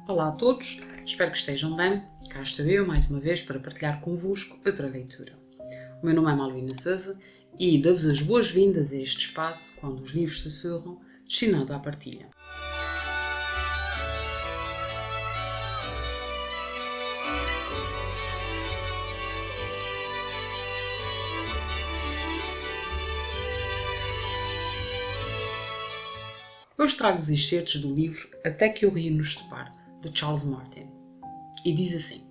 Olá a todos, espero que estejam bem. Cá estou eu mais uma vez para partilhar convosco outra leitura. O meu nome é Malvina Sousa e dou-vos as boas-vindas a este espaço quando os livros sussurram, destinado à partilha. Hoje trago os excertos do livro Até que o Rio nos separe, de Charles Martin. E diz assim: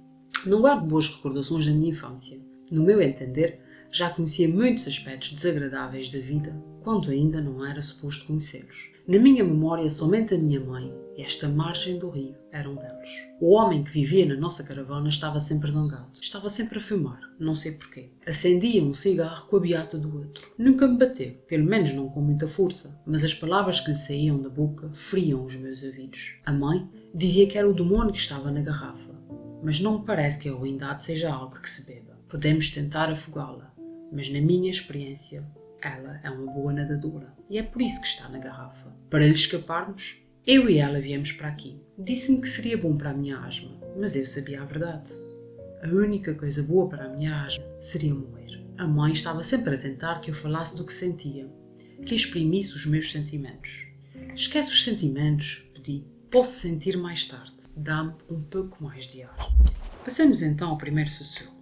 não guardo boas recordações da minha infância. No meu entender, já conhecia muitos aspectos desagradáveis da vida, quando ainda não era suposto conhecê-los. Na minha memória, somente a minha mãe e esta margem do rio eram belos. O homem que vivia na nossa caravana estava sempre zangado. Estava sempre a fumar, não sei porquê. Acendia um cigarro com a beata do outro. Nunca me bateu, pelo menos não com muita força, mas as palavras que lhe saíam da boca feriam os meus ouvidos. A mãe dizia que era o demónio que estava na garrafa, mas não me parece que a ruindade seja algo que se beba. Podemos tentar afogá-la, mas na minha experiência, ela é uma boa nadadora e é por isso que está na garrafa. Para lhe escaparmos, eu e ela viemos para aqui. Disse-me que seria bom para a minha asma, mas eu sabia a verdade. A única coisa boa para a minha asma seria morrer. A mãe estava sempre a tentar que eu falasse do que sentia, que exprimisse os meus sentimentos. Esquece os sentimentos, pedi. Posso sentir mais tarde. Dá-me um pouco mais de ar. Passemos então ao primeiro sussurro.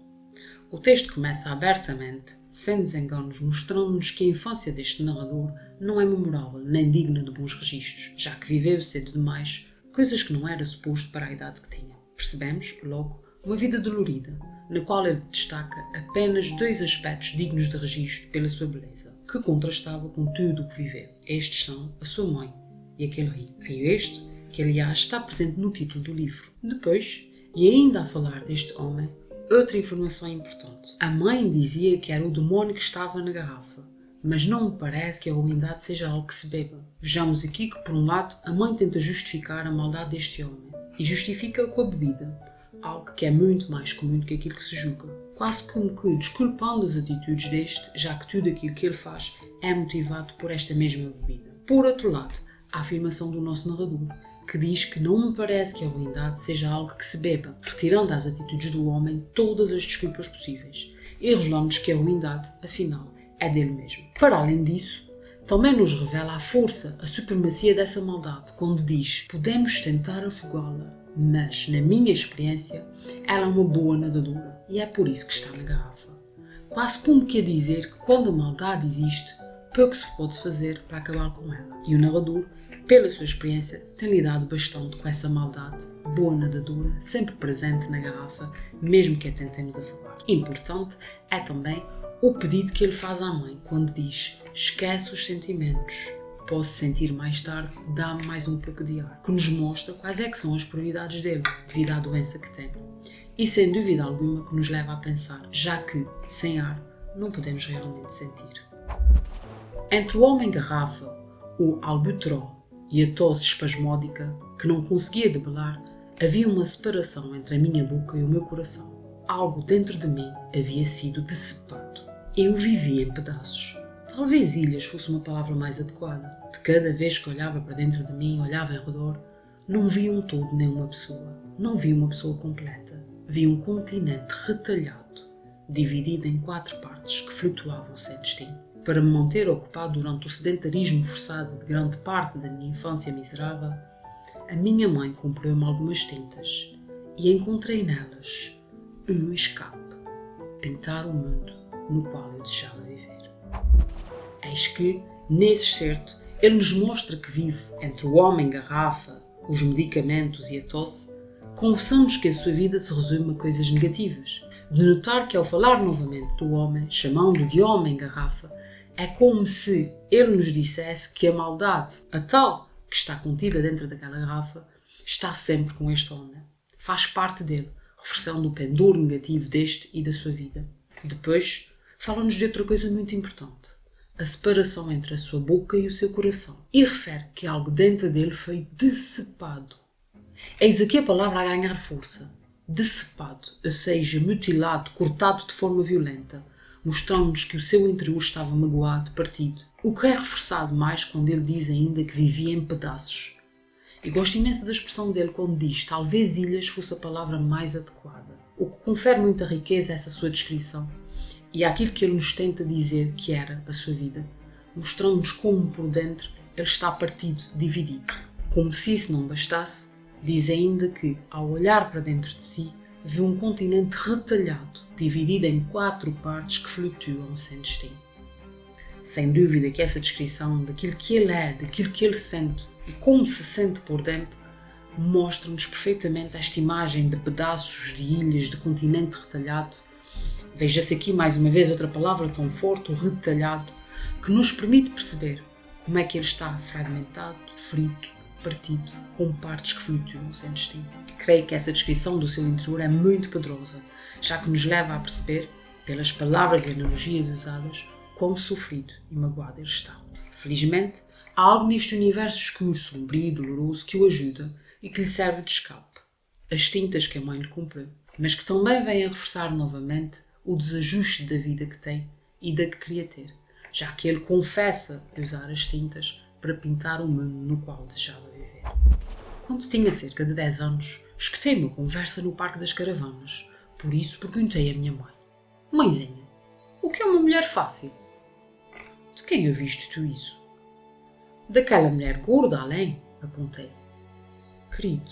O texto começa abertamente, sem desenganos, mostrando-nos que a infância deste narrador não é memorável nem digna de bons registros, já que viveu cedo demais coisas que não era suposto para a idade que tinha. Percebemos, logo, uma vida dolorida, na qual ele destaca apenas dois aspectos dignos de registro pela sua beleza, que contrastava com tudo o que viveu. Estes são a sua mãe e aquele rio. Rio este, que aliás está presente no título do livro. Depois, e ainda a falar deste homem, outra informação importante. A mãe dizia que era o demónio que estava na garrafa, mas não me parece que a ruindade seja algo que se beba. Vejamos aqui que, por um lado, a mãe tenta justificar a maldade deste homem, e justifica-a com a bebida, algo que é muito mais comum do que aquilo que se julga. Quase como que desculpando as atitudes deste, já que tudo aquilo que ele faz é motivado por esta mesma bebida. Por outro lado, a afirmação do nosso narrador, que diz que não me parece que a ruindade seja algo que se beba, retirando às atitudes do homem todas as desculpas possíveis e revelando-nos que a ruindade, afinal, é dele mesmo. Para além disso, também nos revela a força, a supremacia dessa maldade, quando diz: podemos tentar afogá-la, mas, na minha experiência, ela é uma boa nadadora e é por isso que está na garrafa. Quase como que a dizer que quando a maldade existe, pouco se pode fazer para acabar com ela. E o narrador, pela sua experiência, tem lidado bastante com essa maldade, boa nadadora, sempre presente na garrafa, mesmo que a tentemos afogar. Importante é também o pedido que ele faz à mãe, quando diz: esquece os sentimentos, posso sentir mais tarde, dá-me mais um pouco de ar, que nos mostra quais é que são as prioridades dele, devido à doença que tem. E sem dúvida alguma que nos leva a pensar, já que, sem ar, não podemos realmente sentir. Entre o homem garrafa, o albuterol, e a tosse espasmódica, que não conseguia debelar, havia uma separação entre a minha boca e o meu coração. Algo dentro de mim havia sido decepado. Eu vivia em pedaços. Talvez ilhas fosse uma palavra mais adequada. De cada vez que olhava para dentro de mim, olhava em redor, não via um todo nem uma pessoa. Não via uma pessoa completa. Via um continente retalhado, dividido em 4 partes que flutuavam sem destino. Para me manter ocupado durante o sedentarismo forçado de grande parte da minha infância miserável, a minha mãe comprou-me algumas tintas e encontrei nelas um escape: pintar o mundo no qual eu desejava viver. Eis que, nesse excerto, ele nos mostra que vive entre o homem garrafa, os medicamentos e a tosse, confessando-nos que a sua vida se resume a coisas negativas, de notar que ao falar novamente do homem, chamando-o de homem garrafa, é como se ele nos dissesse que a maldade, a tal que está contida dentro daquela garrafa, está sempre com este homem. Faz parte dele, reforçando o pendor negativo deste e da sua vida. Depois, fala-nos de outra coisa muito importante: a separação entre a sua boca e o seu coração. E refere que algo dentro dele foi decepado. Eis aqui a palavra a ganhar força. Decepado, ou seja, mutilado, cortado de forma violenta, mostrando-nos que o seu interior estava magoado, partido. O que é reforçado mais quando ele diz ainda que vivia em pedaços. E gosto imenso da expressão dele quando diz talvez ilhas fosse a palavra mais adequada, o que confere muita riqueza a essa sua descrição e àquilo que ele nos tenta dizer que era a sua vida, mostrando-nos como por dentro ele está partido, dividido. Como se isso não bastasse, diz ainda que, ao olhar para dentro de si, vê um continente retalhado, dividido em 4 partes que flutuam sem destino. Sem dúvida que essa descrição daquilo que ele é, daquilo que ele sente e como se sente por dentro, mostra-nos perfeitamente esta imagem de pedaços de ilhas, de continente retalhado. Veja-se aqui mais uma vez outra palavra tão forte, o retalhado, que nos permite perceber como é que ele está fragmentado, frito, partido, com partes que flutuam sem destino. Creio que essa descrição do seu interior é muito poderosa, já que nos leva a perceber, pelas palavras e analogias usadas, quão sofrido e magoado ele está. Felizmente, há algo neste universo escuro, sombrio e doloroso que o ajuda e que lhe serve de escape. As tintas que a mãe lhe comprou, mas que também vêm a reforçar novamente o desajuste da vida que tem e da que queria ter, já que ele confessa usar as tintas para pintar o mundo no qual desejava viver. Quando tinha cerca de 10 anos, escutei uma conversa no Parque das Caravanas, por isso perguntei à minha mãe: Mãezinha, o que é uma mulher fácil? De quem ouviste tu isso? Daquela mulher gorda além, apontei. Querido,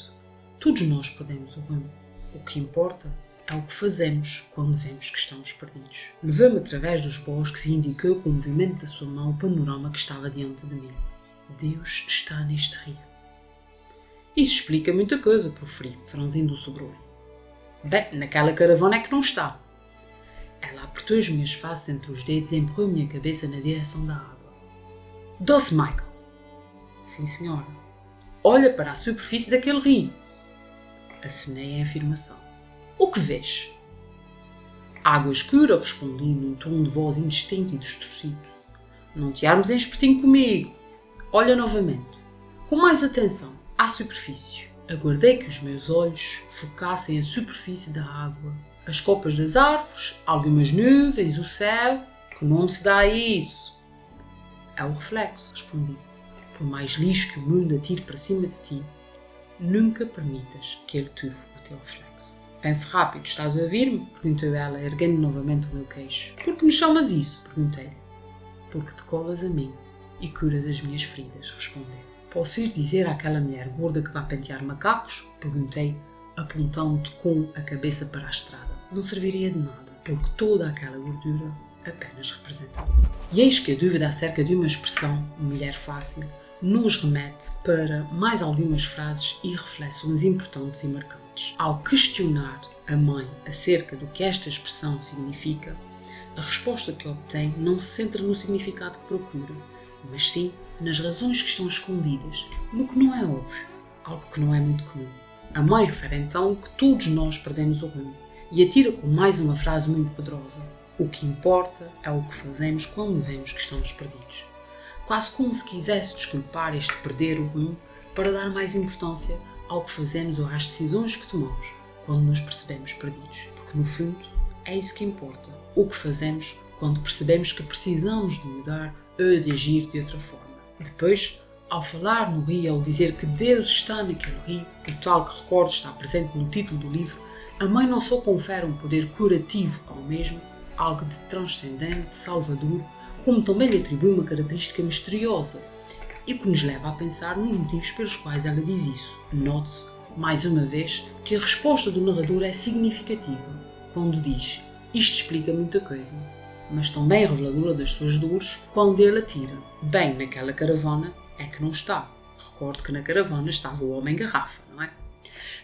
todos nós perdemos o rumo. O que importa é o que fazemos quando vemos que estamos perdidos. Levou-me através dos bosques e indicou com o movimento da sua mão o panorama que estava diante de mim. Deus está neste rio. Isso explica muita coisa, proferi, franzindo o sobrolho. Bem, naquela caravana é que não está. Ela apertou as minhas faces entre os dedos e empurrou a minha cabeça na direção da água. Doce Michael. Sim, senhora. Olha para a superfície daquele rio. Acenei em afirmação. O que vês? Água escura, respondi num tom de voz indistinto e distorcido. Não te armes em espertinho comigo. Olha novamente, com mais atenção, à superfície. Aguardei que os meus olhos focassem a superfície da água, as copas das árvores, algumas nuvens, o céu. Que nome se dá a isso? É o reflexo, respondi. Por mais lixo que o mundo atire para cima de ti, nunca permitas que ele turve o teu reflexo. Pense rápido, estás a ouvir-me? Perguntou ela, erguendo novamente o meu queixo. Por que me chamas isso? Perguntei-lhe. Porque te colas a mim e curas as minhas feridas, respondeu. Posso ir dizer àquela mulher gorda que vai pentear macacos? Perguntei, apontando com a cabeça para a estrada. Não serviria de nada, porque toda aquela gordura apenas representava. E eis que a dúvida acerca de uma expressão, mulher fácil, nos remete para mais algumas frases e reflexões importantes e marcantes. Ao questionar a mãe acerca do que esta expressão significa, a resposta que obtém não se centra no significado que procura, mas sim nas razões que estão escondidas, no que não é óbvio, algo que não é muito comum. A mãe refere então que todos nós perdemos o rumo e atira com mais uma frase muito poderosa. O que importa é o que fazemos quando vemos que estamos perdidos. Quase como se quisesse desculpar este perder o rumo para dar mais importância ao que fazemos ou às decisões que tomamos quando nos percebemos perdidos. Porque no fundo é isso que importa, o que fazemos quando percebemos que precisamos de mudar ou de agir de outra forma. Depois, ao falar no rio, ao dizer que Deus está naquele rio, o tal que recordo está presente no título do livro, a mãe não só confere um poder curativo ao mesmo, algo de transcendente, salvador, como também lhe atribui uma característica misteriosa, e que nos leva a pensar nos motivos pelos quais ela diz isso. Note-se, mais uma vez, que a resposta do narrador é significativa, quando diz: isto explica muita coisa, mas também é reveladora das suas dores quando ele atira. Bem, naquela caravana é que não está. Recordo que na caravana estava o homem garrafa, não é?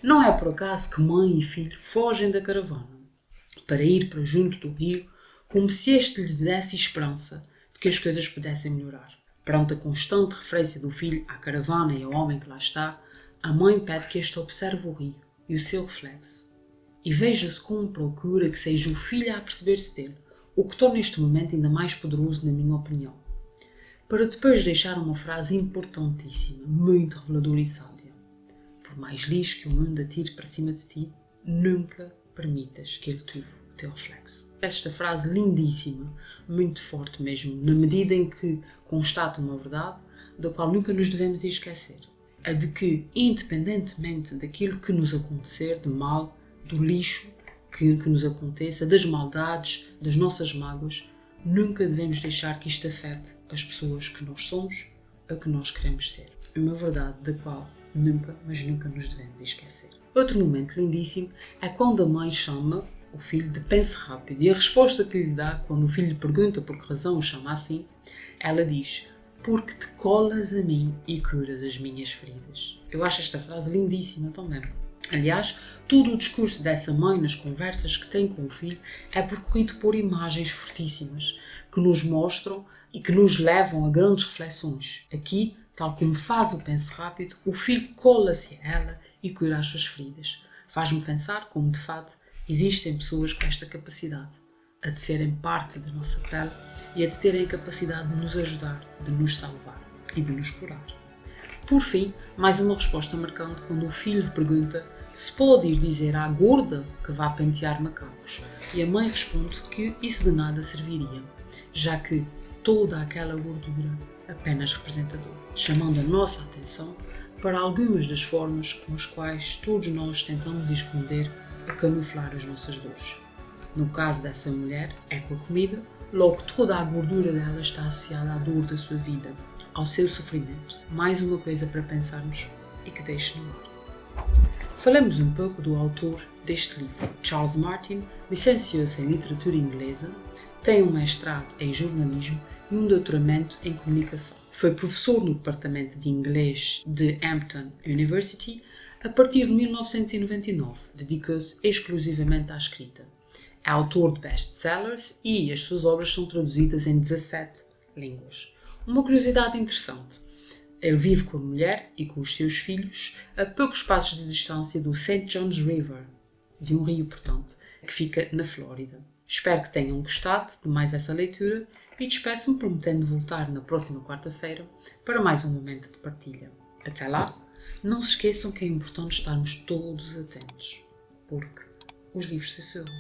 Não é por acaso que mãe e filho fogem da caravana para ir para junto do rio, como se este lhes desse esperança de que as coisas pudessem melhorar. Perante a constante referência do filho à caravana e ao homem que lá está, a mãe pede que este observe o rio e o seu reflexo, e veja-se como procura que seja o filho a perceber-se dele, o que torna este momento ainda mais poderoso na minha opinião, para depois deixar uma frase importantíssima, muito reveladora e sábia. Por mais lixo que o mundo atire para cima de ti, nunca permitas que ele turve o teu reflexo. Esta frase lindíssima, muito forte mesmo, na medida em que constata uma verdade da qual nunca nos devemos esquecer. a de que, independentemente daquilo que nos acontecer de mal, do lixo que nos aconteça, das maldades, das nossas mágoas, nunca devemos deixar que isto afete as pessoas que nós somos, a que nós queremos ser. É uma verdade da qual nunca, mas nunca nos devemos esquecer. Outro momento lindíssimo é quando a mãe chama o filho de pense rápido e a resposta que lhe dá quando o filho lhe pergunta por que razão o chama assim, ela diz: porque te colas a mim e curas as minhas feridas. Eu acho esta frase lindíssima também. Aliás, todo o discurso dessa mãe nas conversas que tem com o filho é percorrido por imagens fortíssimas que nos mostram e que nos levam a grandes reflexões. Aqui, tal como faz o pense rápido, o filho cola-se a ela e cura as suas feridas. Faz-me pensar como, de fato, existem pessoas com esta capacidade, a de serem parte da nossa pele e a de terem a capacidade de nos ajudar, de nos salvar e de nos curar. Por fim, mais uma resposta marcante quando o filho lhe pergunta se pode ir dizer à gorda que vá pentear macacos e a mãe responde que isso de nada serviria, já que toda aquela gordura apenas representa dor, chamando a nossa atenção para algumas das formas com as quais todos nós tentamos esconder a camuflar as nossas dores. No caso dessa mulher, é com a comida, logo toda a gordura dela está associada à dor da sua vida, ao seu sofrimento. Mais uma coisa para pensarmos e que deixe no ar. Falamos um pouco do autor deste livro. Charles Martin licenciou-se em literatura inglesa, tem um mestrado em jornalismo e um doutoramento em comunicação. Foi professor no departamento de inglês de Hampton University. A partir de 1999, dedicou-se exclusivamente à escrita. É autor de best-sellers e as suas obras são traduzidas em 17 línguas. Uma curiosidade interessante: ele vive com a mulher e com os seus filhos a poucos passos de distância do St. John's River, de um rio, portanto, que fica na Flórida. Espero que tenham gostado de mais essa leitura e despeço-me prometendo voltar na próxima quarta-feira para mais um momento de partilha. Até lá, não se esqueçam que é importante estarmos todos atentos, porque os livros se encerram.